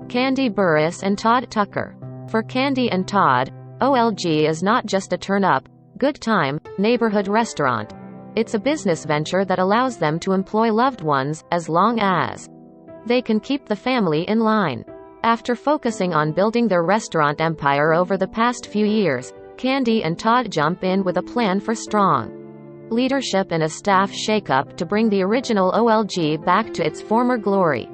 Kandi Burruss and Todd Tucker. For Kandi and Todd, OLG is not just a turn-up, good time, neighborhood restaurant. It's a business venture that allows them to employ loved ones, as long as they can keep the family in line. After focusing on building their restaurant empire over the past few years, Kandi and Todd jump in with a plan for strong leadership and a staff shakeup to bring the original OLG back to its former glory.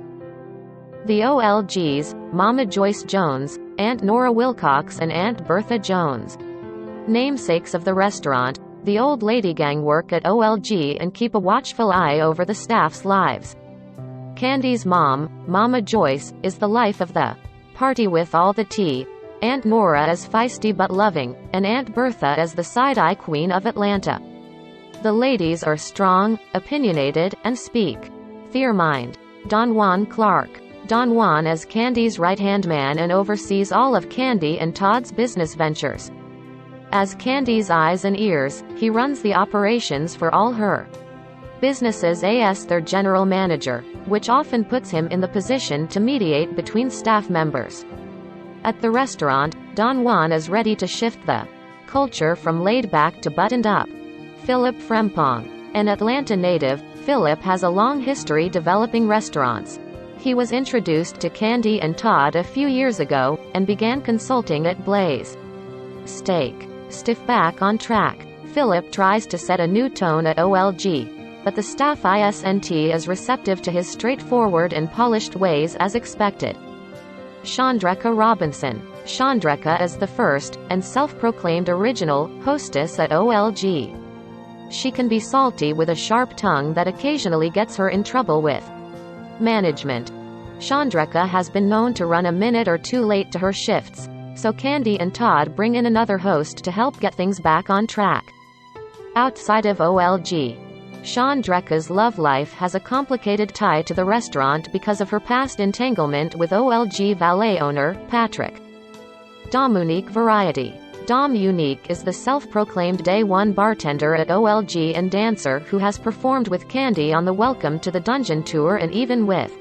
The OLGs, Mama Joyce Jones, Aunt Nora Wilcox and Aunt Bertha Jones. Namesakes of the restaurant, the old lady gang work at OLG and keep a watchful eye over the staff's lives. Kandi's mom, Mama Joyce, is the life of the party with all the tea. Aunt Nora is feisty but loving, and Aunt Bertha is the side-eye queen of Atlanta. The ladies are strong, opinionated, and speak their mind. Don Juan Clark. Don Juan is Kandi's right-hand man and oversees all of Kandi and Todd's business ventures. As Kandi's eyes and ears, he runs the operations for all her businesses as their general manager, which often puts him in the position to mediate between staff members. At the restaurant, Don Juan is ready to shift the culture from laid-back to buttoned-up. Philip Frempong. An Atlanta native, Philip has a long history developing restaurants. He was introduced to Kandi and Todd a few years ago, and began consulting at Blaze Steak. Stiff back on track. Philip tries to set a new tone at OLG, but the staff is receptive to his straightforward and polished ways as expected. Chandrika Robinson. Chandrika is the first, and self-proclaimed original, hostess at OLG. She can be salty with a sharp tongue that occasionally gets her in trouble with management. Chandrika has been known to run a minute or two late to her shifts, so Kandi and Todd bring in another host to help get things back on track. Outside of OLG, Chandrika's love life has a complicated tie to the restaurant because of her past entanglement with OLG valet owner, Patrick. Dominique Variety. Dom Unique is the self-proclaimed Day One bartender at OLG and dancer who has performed with Kandi on the Welcome to the Dungeon tour and even with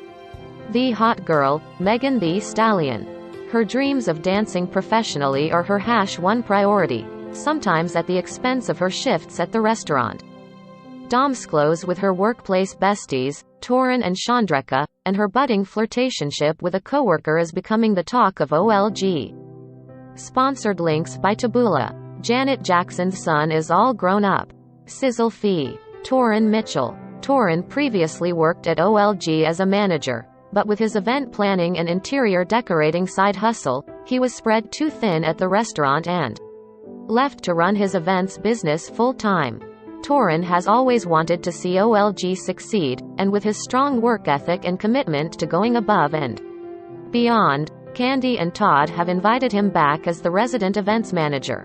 the hot girl, Megan Thee Stallion. Her dreams of dancing professionally are her #1 priority, sometimes at the expense of her shifts at the restaurant. Dom's close with her workplace besties, Torin and Chandrika, and her budding flirtationship with a coworker is becoming the talk of OLG. Sponsored links by Taboola. Janet Jackson's son is all grown up. Sizzle Fee. Torin Mitchell. Torin previously worked at OLG as a manager, but with his event planning and interior decorating side hustle, he was spread too thin at the restaurant and left to run his events business full-time. Torin has always wanted to see OLG succeed, and with his strong work ethic and commitment to going above and beyond, Kandi and Todd have invited him back as the resident events manager.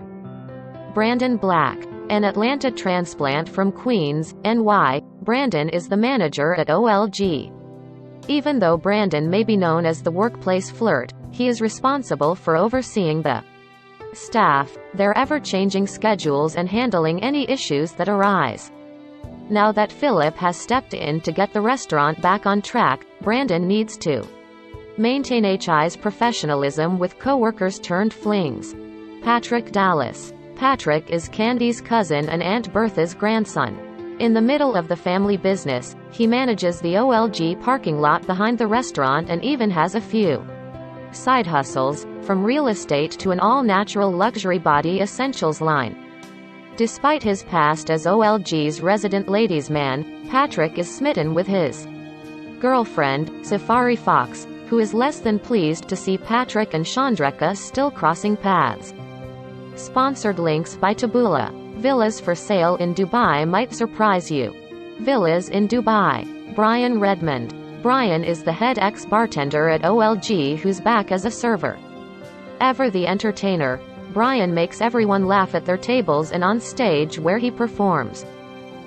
Brandon Black. An Atlanta transplant from Queens, NY, Brandon is the manager at OLG. Even though Brandon may be known as the workplace flirt, he is responsible for overseeing the staff, their ever-changing schedules and handling any issues that arise. Now that Philip has stepped in to get the restaurant back on track, Brandon needs to maintain HI's professionalism with coworkers turned flings. Patrick Dallas. Patrick is Kandi's cousin and Aunt Bertha's grandson. In the middle of the family business, he manages the OLG parking lot behind the restaurant and even has a few side hustles, from real estate to an all-natural luxury body essentials line. Despite his past as OLG's resident ladies' man, Patrick is smitten with his girlfriend, Safari Fox, who is less than pleased to see Patrick and Chandrika still crossing paths. Sponsored links by Taboola. Villas for sale in Dubai might surprise you. Villas in Dubai. Brian Redmond. Brian is the head ex-bartender at OLG who's back as a server. Ever the entertainer, Brian makes everyone laugh at their tables and on stage where he performs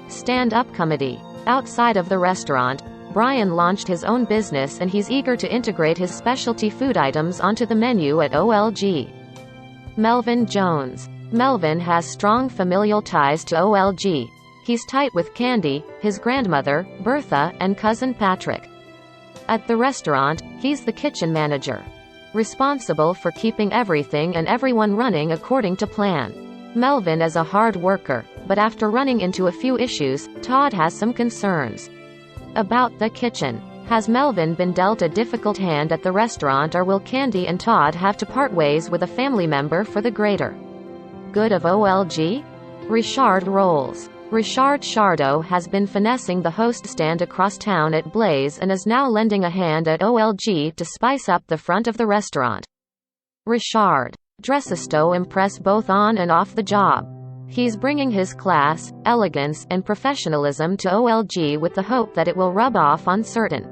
stand-up comedy. Outside of the restaurant, Brian launched his own business and he's eager to integrate his specialty food items onto the menu at OLG. Melvin Jones. Melvin has strong familial ties to OLG. He's tight with Kandi, his grandmother, Bertha, and cousin Patrick. At the restaurant, he's the kitchen manager, responsible for keeping everything and everyone running according to plan. Melvin is a hard worker, but after running into a few issues, Todd has some concerns about the kitchen. Has Melvin been dealt a difficult hand at the restaurant, or will Kandi and Todd have to part ways with a family member for the greater good of OLG? Richard rolls. Richard Chardot has been finessing the host stand across town at Blaze and is now lending a hand at OLG to spice up the front of the restaurant. Richard dresses to impress both on and off the job. He's bringing his class, elegance, and professionalism to OLG with the hope that it will rub off on certain